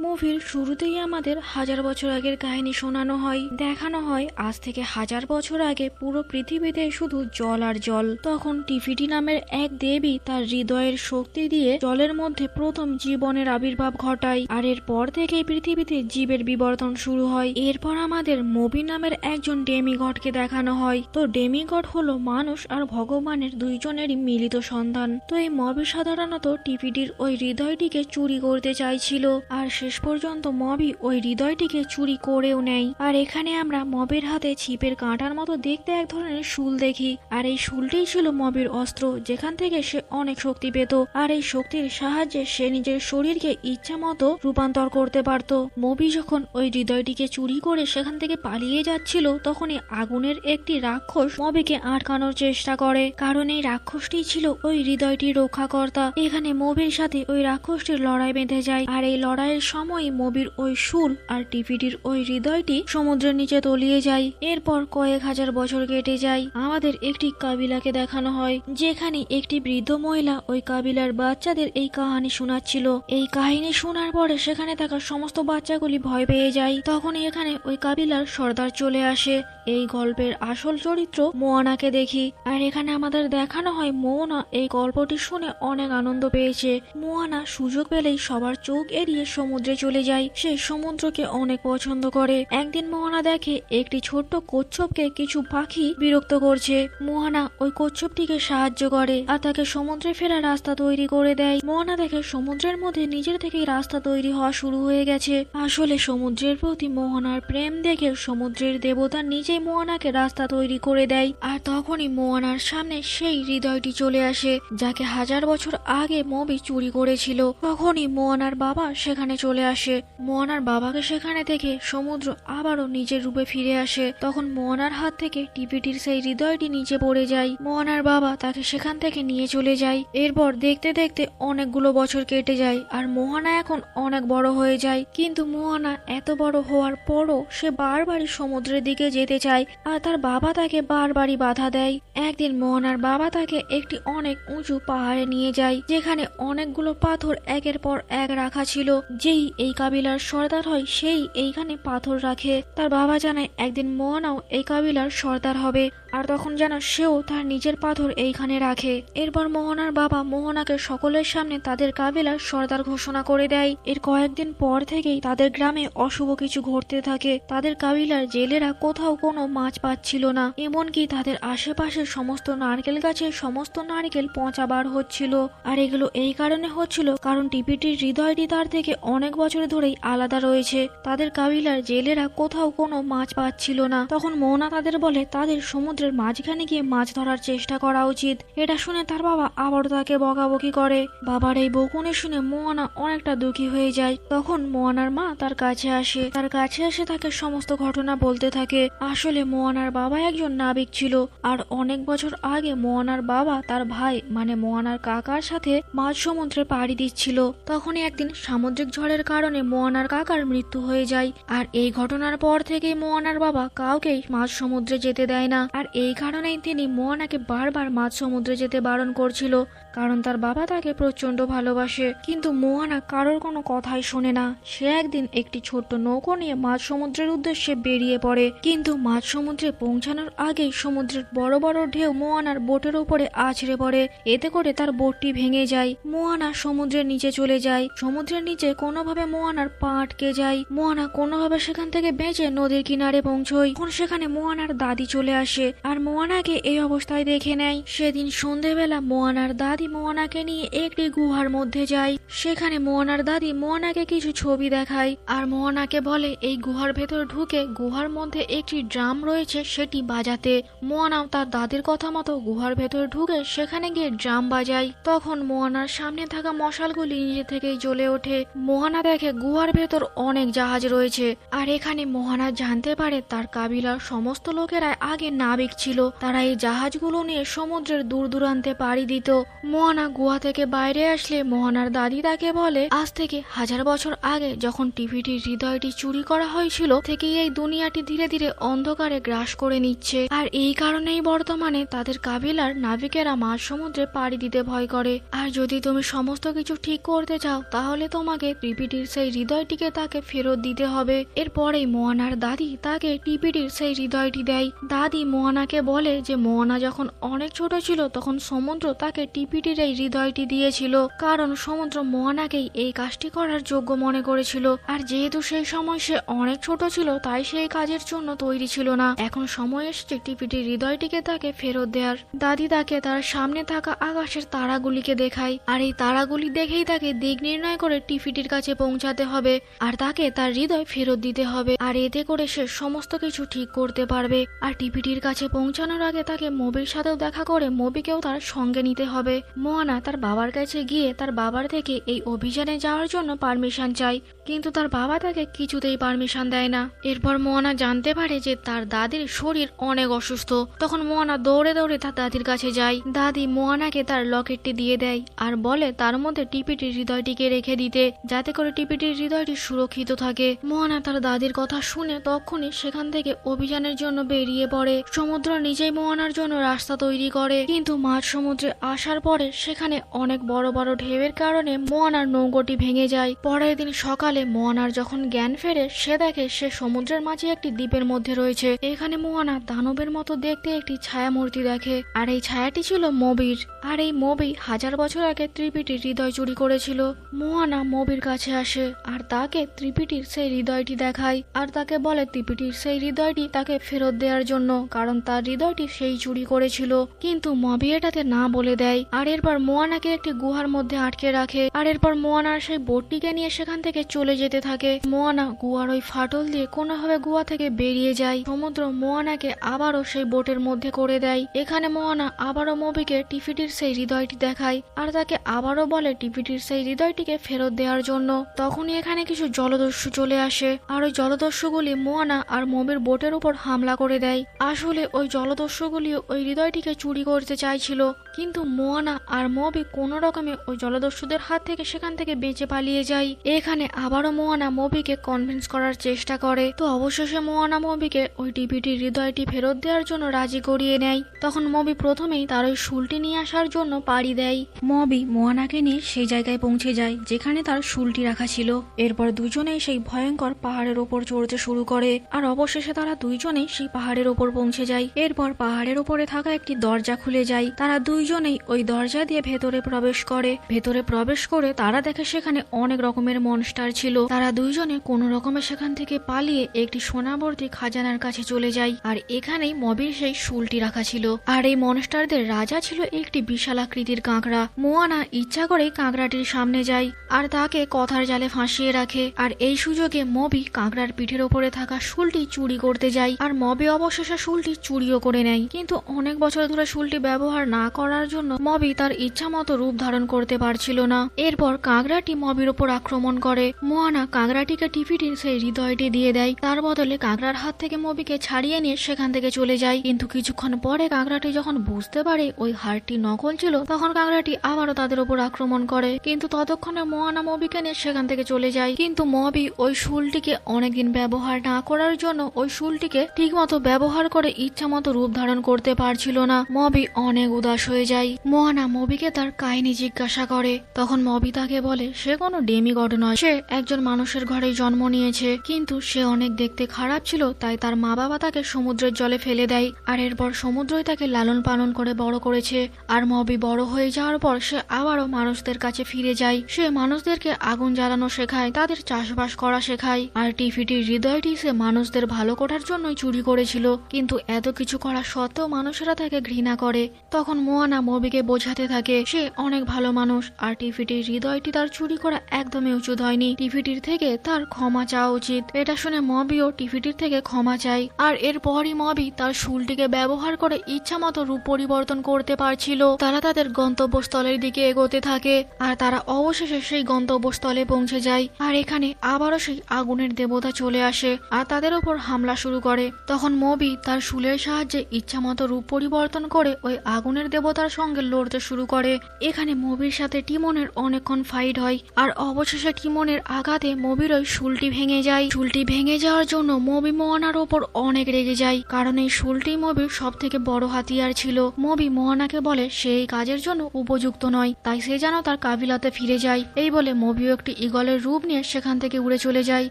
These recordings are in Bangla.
মুভির শুরুতেই আমাদের হাজার বছর আগের কাহিনী শোনানো হয়, দেখানো হয় আজ থেকে হাজার বছর আগে পুরো পৃথিবীতে শুধু জল আর জল। তখন টিফিটি নামের এক দেবী তার হৃদয়ের শক্তি দিয়ে জলের মধ্যে প্রথম জীবনের আবির্ভাব ঘটায়, আর এরপর থেকেই পৃথিবীতে জীবের বিবর্তন শুরু হয়। এরপর আমাদের মবি নামের একজন ডেমিগডকে দেখানো হয়। তো ডেমিগড হলো মানুষ আর ভগবানের দুইজনেরই মিলিত সন্তান। তো এই মবি সাধারণত টিফিটির ওই হৃদয়টিকে চুরি করতে চাইছিল, আর শেষ পর্যন্ত মবি ওই হৃদয়টিকে চুরি করেও নেয়। আর এখানে আমরা মবির হাতে ছিপের কাঁটার মতো দেখতে এক ধরনের শুল দেখি, আর এই শুলটিই ছিল মবির অস্ত্র, যেখান থেকে সে অনেক শক্তি পেত। আর এই শক্তির সাহায্যে সে নিজের শরীরকে ইচ্ছা মতো রূপান্তর করতে পারত। মবি যখন ওই হৃদয়টিকে চুরি করে সেখান থেকে পালিয়ে যাচ্ছিল, তখনই আগুনের একটি রাক্ষস মবিকে আটকানোর চেষ্টা করে, কারণ এই রাক্ষসটি ছিল ওই হৃদয়টির রক্ষাকর্তা। এখানে মবির সাথে ওই রাক্ষসটির লড়াই বেঁধে যায়, আর এই লড়াইয়ের সময় মবির ওই শুল আর টিফিটির ওই হৃদয়টি সমুদ্রের নিচে তলিয়ে যায়। এরপর কয়েক হাজার বছর কেটে যায়। আমাদের একটি কাবিলাকে দেখানো হয়, যেখানে একটি বৃদ্ধ মহিলা ওই কাবিলার বাচ্চাদের এই কাহিনী শোনাচ্ছিল। এই কাহিনী শোনার পরে সেখানে থাকা সমস্ত বাচ্চাগুলি ভয় পেয়ে যায়। তখনই এখানে ওই কাবিলার সর্দার চলে আসে। এই গল্পের আসল চরিত্র মোয়ানাকে দেখি, আর এখানে আমাদের দেখানো হয় মোয়ানা এই গল্পটি শুনে অনেক আনন্দ পেয়েছে। মোয়ানা সুযোগ পেলেই সবার চোখ এড়িয়ে সমুদ্রে চলে যায়। সে সমুদ্রকে অনেক পছন্দ করে। একদিন মোয়ানা দেখে একটি ছোট্ট কচ্ছপকে কিছু পাখি বিরক্ত করছে। মোয়ানা ওই কচ্ছপটিকে সাহায্য করে আর তাকে সমুদ্রে ফেরার রাস্তা তৈরি করে দেয়। মোয়ানা দেখে সমুদ্রের মধ্যে নিজের থেকেই রাস্তা তৈরি হওয়া শুরু হয়ে গেছে। আসলে সমুদ্রের প্রতি মোহনার প্রেম দেখে সমুদ্রের দেবতা নিজেই মোয়ানাকে রাস্তা তৈরি করে দেয়। আর তখনই মোয়ানার সামনে সেই হৃদয়টি চলে আসে, যাকে হাজার বছর আগে মবি চুরি করেছিল। তখনই মোয়ানার বাবা সেখানে চলে আসে। মোয়ানার বাবাকে সেখানে দেখে সমুদ্র আবারও নিজের রূপে ফিরে আসে। তখন মোয়ানার হাত থেকে টিপিটির সেই হৃদয়টি নিচে পড়ে যায়। মোয়ানার বাবা তাকে সেখান থেকে নিয়ে চলে যায়। এরপর দেখতে দেখতে অনেকগুলো বছর কেটে যায়, আর মোয়ানা এখন অনেক বড় হয়ে যায়। কিন্তু মোয়ানা এত বড় হওয়ার পরও সে বারবারই সমুদ্রের দিকে যেতে চায়, আর তার বাবা তাকে বারবারই বাধা দেয়। একদিন মোয়ানার বাবা তাকে একটি অনেক উঁচু পাহাড়ে নিয়ে যায়, যেখানে অনেকগুলো পাথর একের পর এক রাখা ছিল। যেই এই কাবিলার সর্দার হয় সেই এইখানে পাথর রাখে। তার বাবা জানায় একদিন মোয়ানাও এই কাবিলার সর্দার হবে, আর তখন যেন সেও তার নিজের পাথর এইখানে রাখে। এরপর মোহনার বাবা মোহনাকে সকলের সামনে তাদের কাবিলার সর্দার ঘোষণা করে দেয়। এর কয়েকদিন পর থেকেই তাদের গ্রামে অশুভ কিছু ঘটতে থাকে। তাদের কাবিলার জেলেরা কোথাও কোনো মাছ পাচ্ছিল না, এমনকি তাদের আশেপাশের সমস্ত নারকেল গাছে সমস্ত নারকেল পচা বার হচ্ছিল। আর এগুলো এই কারণে হচ্ছিল কারণ টিপিটির হৃদয়টি তার থেকে অনেক বছর ধরেই আলাদা রয়েছে। তাদের কাবিলার জেলেরা কোথাও কোনো মাছ পাচ্ছিল না। তখন মোহনা তাদের বলে তাদের সমুদ্রের মাঝখানে গিয়ে মাছ ধরার চেষ্টা করা উচিত। এটা শুনে তার বাবা আবারও তাকে বকাবকি করে। বাবার এই বকুনি শুনে মোয়ানা অনেকটা দুঃখী হয়ে যায়। তখন মোয়ানার মা তার কাছে আসে। তার কাছে এসে তাকে সমস্ত ঘটনা বলতে থাকে। আসলে মোয়ানার বাবা একজন নাবিক ছিল, আর অনেক বছর আগে মোয়ানার বাবা তার ভাই মানে মোয়ানার কাকার সাথে মাঝ সমুদ্রে পাড়ি দিচ্ছিল। তখনই একদিন সামুদ্রিক ঝড়ের কারণে মোয়ানার কাকার মৃত্যু হয়ে যায়। আর এই ঘটনার পর থেকেই মোয়ানার বাবা কাউকেই মাঝ সমুদ্রে যেতে দেয় না। আর এই কারণেই তিনি মোয়ানাকে বারবার মাঝ সমুদ্রে যেতে বারণ করছিল, কারণ তার বাবা তাকে প্রচন্ড ভালোবাসে। কিন্তু মোয়ানা কারোর কোনো কথাই শোনে না। সে একদিন একটি ছোট্ট নৌকো নিয়ে মাঝ সমুদ্রের উদ্দেশ্যে বেরিয়ে পড়ে, কিন্তু মাঝ সমুদ্রে পৌঁছানোর আগেই সমুদ্রের বড় বড় ঢেউ মোয়ানার বোটের উপরে আছড়ে পড়ে। এতে করে তার বোটটি ভেঙে যায়। মোয়ানা সমুদ্রের নিচে চলে যায়। সমুদ্রের নিচে কোনোভাবে মোয়ানার পা আটকে যায়। মোয়ানা কোনোভাবে সেখান থেকে বেঁচে নদীর কিনারে পৌঁছয়। এখন সেখানে মোয়ানার দাদি চলে আসে, আর মোয়ানাকে এই অবস্থায় দেখে নেয়। সেদিন সন্ধেবেলা মোয়ানার দাদি মোয়ানাকে নিয়ে একটি গুহার মধ্যে যায়। সেখানে মোয়ানার দাদি মোয়ানাকে কিছু ছবি দেখায়, আর মোয়ানাকে বলে এই গুহার ভেতর ঢুকে গুহার মধ্যে একটি ড্রাম রয়েছে সেটি বাজাতে। মোয়ানাও তার দাদির কথা মতো গুহার ভেতর ঢুকে সেখানে গিয়ে ড্রাম বাজায়। তখন মোয়ানার সামনে থাকা মশালগুলি নিজে থেকেই জ্বলে ওঠে। মোয়ানা দেখে গুহার ভেতর অনেক জাহাজ রয়েছে, আর এখানে মোয়ানা জানতে পারে তার কাবিলার সমস্ত লোকেরা আগে নাবিক ছিল। তারা এই জাহাজগুলো নিয়ে সমুদ্রের দূর দূরান্তে পাড়ি দিত। মোয়ানা গুহা থেকে বাইরে আসলে মোহনার দাদি তাকে বলে, আজ থেকে 1000 বছর আগে যখন টিভিটির হৃদয়টি চুরি করা হয়েছিল থেকেই এই দুনিয়াটি ধীরে ধীরে অন্ধকারে গ্রাস করে নিচ্ছে। আর এই কারণেই বর্তমানে তাদের কাবিলার নাবিকেরা মাঝ সমুদ্রে পাড়ি দিতে ভয় করে। আর যদি তুমি সমস্ত কিছু ঠিক করতে চাও তাহলে তোমাকে টিভিটির সেই হৃদয়টিকে তাকে ফেরত দিতে হবে। এরপরেই মোয়ানার দাদি তাকে টিভিটির সেই হৃদয়টি দেয়। দাদি মোয়ানাকে বলে যে মোয়ানা যখন অনেক ছোট ছিল তখন সমুদ্র তাকে টিভিটির এই হৃদয়টি দিয়েছিল, কারণ সমুদ্র মোয়ানাকেই এই কাজটি করার যোগ্য মনে করেছিল। আর যেহেতু সেই সময় সে অনেক ছোট ছিল তাই সেই কাজের জন্য তৈরি ছিল না। এখন সময় এসেছে টিভিটির হৃদয়টিকে তাকে ফেরত দেওয়ার। দাদি তাকে তার সামনে থাকা আকাশের তারাগুলিকে দেখায়, আর এই তারাগুলি দেখেই তাকে দিক নির্ণয় করে টিভিটির কাছে পৌঁছাতে হবে আর তাকে তার হৃদয় ফেরত দিতে হবে। আর এতে করে সে সমস্ত কিছু ঠিক করতে পারবে। আর টিভিটির কাছে পৌঁছানোর আগে তাকে মবির সাথেও দেখা করে মবিকেও তার সঙ্গে নিতে হবে। মোয়ানা তার বাবার কাছে গিয়ে তার বাবার থেকে এই অভিযানে যাওয়ার জন্য পারমিশন চায়, কিন্তু তার বাবা তাকে কিছুতেই পারমিশন দেয় না। এরপর মোয়ানা জানতে পারে যে তার দাদির শরীর অনেক অসুস্থ। তখন মোয়ানা দৌড়ে দৌড়ে তার দাদির কাছে যায়। দাদি মোয়ানাকে তার লকেটটি দিয়ে দেয় আর বলে তার মধ্যে টিপিটির হৃদয়টিকে রেখে দিতে, যাতে করে টিপিটির হৃদয়টি সুরক্ষিত থাকে। মোয়ানা তার দাদির কথা শুনে তখনই সেখান থেকে অভিযানের জন্য বেরিয়ে পড়ে। সমুদ্র নিজেই মোয়ানার জন্য রাস্তা তৈরি করে, কিন্তু মাঝ সমুদ্রে আসার পরে সেখানে অনেক বড় বড় ঢেউয়ের কারণে মোয়ানার নৌকোটি ভেঙে যায়। পরের দিন সকালে মোয়ানার যখন জ্ঞান ফেরে সে দেখে সে সমুদ্রের মাঝে একটি দ্বীপের মধ্যে রয়েছে। এখানে মোয়ানা দানবের মতো দেখতে একটি ছায়া মূর্তি দেখে, আর এই ছায়াটি ছিল মবির। আর এই মবি 1000 বছর আগে ত্রিপিটির হৃদয় চুরি করেছিল। মোয়ানা মবির কাছে আসে আর তাকে ত্রিপিটির সেই হৃদয়টি দেখায় আর তাকে বলে ত্রিপিটির সেই হৃদয়টি তাকে ফেরত দেওয়ার জন্য, কারণ তার হৃদয়টি সেই চুরি করেছিল। কিন্তু মবি এটাতে না বলে দেয়। আর এরপর মোয়ানাকে একটি গুহার মধ্যে আটকে রাখে। আর এরপর মোয়ানার সেই বোটটিকে নিয়ে সেখান থেকে চলে যেতে থাকে। মোয়ানা গুহার ওই ফাটল দিয়ে কোনোভাবে গুহা থেকে বেরিয়ে যায়। সমুদ্র মোয়ানাকে আবারও সেই বোটের মধ্যে করে দেয়। এখানে মোয়ানা আবারও মবিকে টিপিটির সেই হৃদয়টি দেখায় আর তাকে আবারও বলে টিপিটির সেই হৃদয়টিকে ফেরত দেওয়ার জন্য। তখনই এখানে কিছু জলদস্যু চলে আসে আর ওই জলদস্যুগুলি মোয়ানা আর মবির বোটের উপর হামলা করে দেয়। আসলে ওই জলদস্যুগুলি ওই হৃদয়টিকে চুরি করতে চাইছিল, কিন্তু মোয়ানা আর মবি কোনো রকমে ওই জলদস্যুদের হাত থেকে সেখান থেকে বেঁচে পালিয়ে যায়। এখানে আবারও মোয়ানা মবিকে কনভিন্স করার চেষ্টা করে। তো অবশেষে মোয়ানা মবিকে ওই টিপিটির হৃদয়টি ফেরত দেওয়ার জন্য রাজি করিয়ে নেয়। তখন মবি প্রথমেই তার ওই শুলটি নিয়ে আসার জন্য পাড়ি দেয়। মবি মোয়ানাকে নিয়ে সেই জায়গায় পৌঁছে যায় যেখানে তার শুলটি রাখা ছিল। এরপর দুজনেই সেই ভয়ঙ্কর পাহাড়ের ওপর চড়তে শুরু করে আর অবশেষে তারা দুইজনেই সেই পাহাড়ের ওপর পৌঁছে যায়। এরপর পাহাড়ের উপরে থাকা একটি দরজা খুলে যায়। তারা দুইজনেই ওই দরজা দিয়ে ভেতরে প্রবেশ করে। ভেতরে প্রবেশ করে তারা দেখে সেখানে অনেক রকমের মনস্টার ছিল। তারা দুইজনে কোনো রকমে সেখান থেকে পালিয়ে একটি সোনাবর্তী খাজানার কাছে চলে যায়। আর এখানেই মবির সেই শুলটি রাখা ছিল। আর এই মনস্টারদের রাজা ছিল একটি বিশাল আকৃতির কাঁকড়া। মোয়ানা ইচ্ছা করে কাঁকড়াটির সামনে যায় আর তাকে কথার জালে ফাঁসিয়ে রাখে। আর এই সুযোগে মবি কাঁকড়ার পিঠের ওপরে থাকা শুলটি চুরি করতে যায় আর মবি অবশেষে শুলটি চুরিও করে নেয়। কিন্তু অনেক বছর ধরে শুলটি ব্যবহার না করার জন্য মবি তার ইচ্ছা মতো রূপ ধারণ করতে পারছিল না। এরপর কাঁকড়াটি মবির ওপর আক্রমণ করে। মোয়ানা কাঁকড়াটিকে টিপিটির সেই হৃদয়টি দিয়ে দেয়। তার বদলে কাঁকড়ার হাত থেকে মবিকে ছাড়িয়ে নিয়ে সেখান থেকে চলে যায়। কিন্তু কিছুক্ষণ পরে কাঁকড়াটি যখন বুঝতে পারে ওই হারটি নকল ছিল তখন কাঁকড়াটি আবারও তাদের উপর আক্রমণ করে। কিন্তু ততক্ষণে মোয়ানা মবিকে নিয়ে সেখান থেকে চলে যায়। কিন্তু মবি ওই শুলটিকে অনেকদিন ব্যবহার না করার জন্য ওই শুলটিকে ঠিক মতো ব্যবহার করে ইচ্ছা মতো রূপ ধারণ করতে পারছিল না। মবি অনেক উদাস হয়ে যায়। মোয়ানা মবিকে তার কাহিনী জিজ্ঞাসা করে। তখন মবি তাকে বলে সে কোনো ডেমিগড নয়, সে একজন মানুষের ঘরে জন্ম নিয়েছে, কিন্তু সে অনেক দেখতে খারাপ ছিল তাই তার মা বাবা তাকে সমুদ্রের জলে ফেলে দেয়। আর এরপর সমুদ্রই তাকে লালন পালন করে বড় করেছে। আর মবি বড় হয়ে যাওয়ার পর সে আবারও মানুষদের কাছে ফিরে যায়। সে মানুষদেরকে আগুন জ্বালানো শেখায়, তাদের চাষবাস করা শেখায়। আর টিপিটির হৃদয়টি সে মানুষদের ভালো করার জন্যই চুরি করেছিল, কিন্তু এত কিছু করা সত্ত্বেও মানুষেরা তাকে ঘৃণা করে। তখন মোয়ানা মবিকে বোঝাতে থাকে সে অনেক ভালো মানুষ আর টিপিটির হৃদয়টি তার চুরি করা একদমই উচিত হয়নি, টিপিটির থেকে তার ক্ষমা চাওয়া উচিত। এটা শুনে মবিও টিপিটির থেকে ক্ষমা চায়। আর এরপরই মবি তার শুলটিকে ব্যবহার করে ইচ্ছা মতো রূপ পরিবর্তন করতে পারছিল। তারা তাদের গন্তব্যস্থলের দিকে এগোতে থাকে আর তারা অবশেষে সেই গন্তব্যস্থলে পৌঁছে যায়। আর এখানে আবারও সেই আগুনের দেবতা চলে আসে আর তাদের উপর হামলা শুরু করে। তখন মবি তার শুলের সাহায্যে ইচ্ছা মতো রূপ পরিবর্তন করে ওই আগুনের দেবতার সঙ্গে লড়তে শুরু করে। এখানে মবির সাথে টিমনের অনেকক্ষণ ফাইট হয় আর অবশেষে টিমনের আঘাতে মবির ওই শুলটি ভেঙে যায়। শুলটি ভেঙে যাওয়ার জন্য মবি মোয়ানার ওপর অনেক রেগে যায়, কারণ এই শুলটি মবির সব থেকে বড় হাতিয়ার ছিল। মবি মোয়ানাকে বলে সে এই কাজের জন্য উপযুক্ত নয়, তাই সে যেন তার কাবিলাতে ফিরে যায়। এই বলে মবিও একটি ঈগলের রূপ নিয়ে সেখান থেকে উড়ে চলে যায়।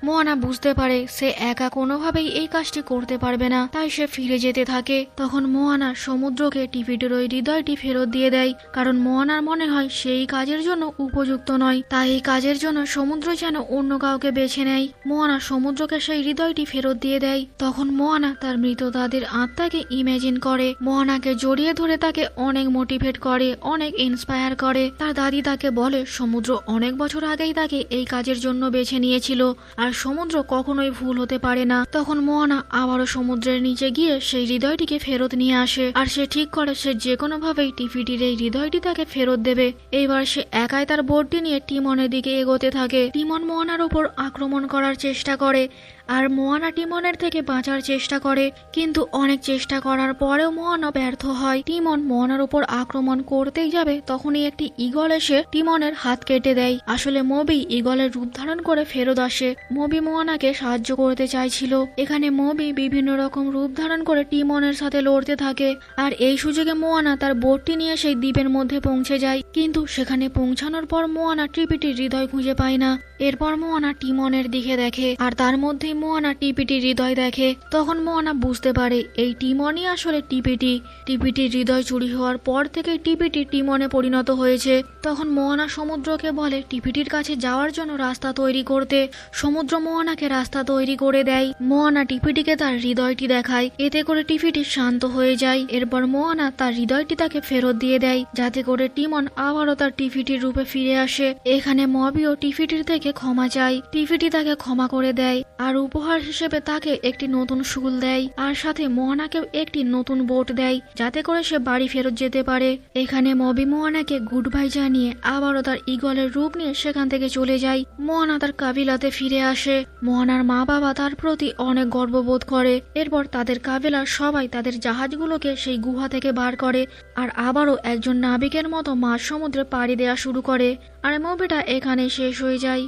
মোয়ানা বুঝতে পারে সে একা কোনোভাবেই এই কাজটি করতে পারবে না, তাই সে ফিরে যেতে থাকে। তখন মোয়ানা সমুদ্রকে টিফিটির ওই হৃদয়টি ফেরত দিয়ে দেয়, কারণ মোয়ানার মনে হয় সেই কাজের জন্য উপযুক্ত নয়, তাই এই কাজের জন্য সমুদ্র যেন অন্য কাউকে বেছে নেয়। মোয়ানা সমুদ্রকে সেই হৃদয়টি ফেরত দিয়ে দেয়। তখন মোয়ানা তার মৃত দাদির আত্মাকে ইমেজিন করে, মোয়ানাকে জড়িয়ে ধরে তাকে অনেক মোটিভেট করে, অনেক ইন্সপায়ার করে। তার দাদি তাকে বলে সমুদ্র অনেক বছর আগেই তাকে এই কাজের জন্য বেছে নিয়েছিল, আর সমুদ্র কখনোই ভুল হতে পারে না। তখন মোয়ানা আবারও সমুদ্রের নিচে গিয়ে সেই হৃদয়টিকে ফেরত নিয়ে আসে, আর সে ঠিক করে সে যে কোনো ভাবেই টিফিটির এই হৃদয়টি তাকে ফেরত দেবে। এইবার সে একাই তার বোটটি নিয়ে টিমনের দিকে এগোতে থাকে। টিমন মোয়ানার উপর আক্রমণ করার চেষ্টা করে, আর মোয়ানা টিমনের থেকে বাঁচার চেষ্টা করে, কিন্তু অনেক চেষ্টা করার পরেও মোয়ানা ব্যর্থ হয়। টিমন মোয়ানার উপর আক্রমণ করতেই যাবে, তখনই একটি ঈগল এসে টিমনের হাত কেটে দেয়। আসলে মবি ঈগলের রূপ ধারণ করে ফেরত আসে। মবি মোয়ানাকে সাহায্য করতে চাইছিল। এখানে মবি বিভিন্ন রকম রূপ ধারণ করে টিমনের সাথে লড়তে থাকে, আর এই সুযোগে মোয়ানা তার বোটটি নিয়ে সেই দ্বীপের মধ্যে পৌঁছে যায়। কিন্তু সেখানে পৌঁছানোর পর মোয়ানা টিপিটির হৃদয় খুঁজে পায় না। এরপর মোয়ানা টিমনের দিকে দেখে, আর তার মধ্যেই মোয়ানা টিপিটির হৃদয় দেখে। তখন মোয়ানা বুঝতে পারে এই টিমনই আসলে টিপিটি। টিপিটির হৃদয় চুরি হওয়ার পর থেকে টিপিটি টিমনে পরিণত হয়েছে। তখন মোয়ানা সমুদ্রকে বলে টিপিটির কাছে যাওয়ার জন্য রাস্তা তৈরি করতে। সমুদ্র মোয়ানাকে রাস্তা তৈরি করে দেয়। মোয়ানা টিপিটিকে তার হৃদয়টি দেখায়, এতে করে টিপিটি শান্ত হয়ে যায়। এরপর মোয়ানা তার হৃদয়টি তাকে ফেরত দিয়ে দেয়, যাতে করে টিমন আবারও তার টিপিটির রূপে ফিরে আসে। এখানে মবিও টিপিটির থেকে ক্ষমা চায়। টিপিটি তাকে ক্ষমা করে দেয়, আর উপহার হিসেবে তাকে একটি নতুন শুল দেয়, আর সাথে মোয়ানাকেও একটি নতুন বোট দেয়, যাতে করে সে বাড়ি ফেরত যেতে পারে। এখানে মবি মোয়ানাকে গুড বাই জানিয়ে আবারও তার ঈগলের রূপ নিয়ে সেখান থেকে চলে যায়। মোয়ানা তার কাবিলাতে ফিরে আসে। মোয়ানার মা বাবা তার প্রতি অনেক গর্ববোধ করে। এরপর তাদের কাবিলার সবাই তাদের জাহাজগুলোকে সেই গুহা থেকে বার করে, আর আবারও একজন নাবিকের মতো মাঝ সমুদ্রে পাড়ি দেওয়া শুরু করে। আর মুভিটা এখানে শেষ হয়ে যায়।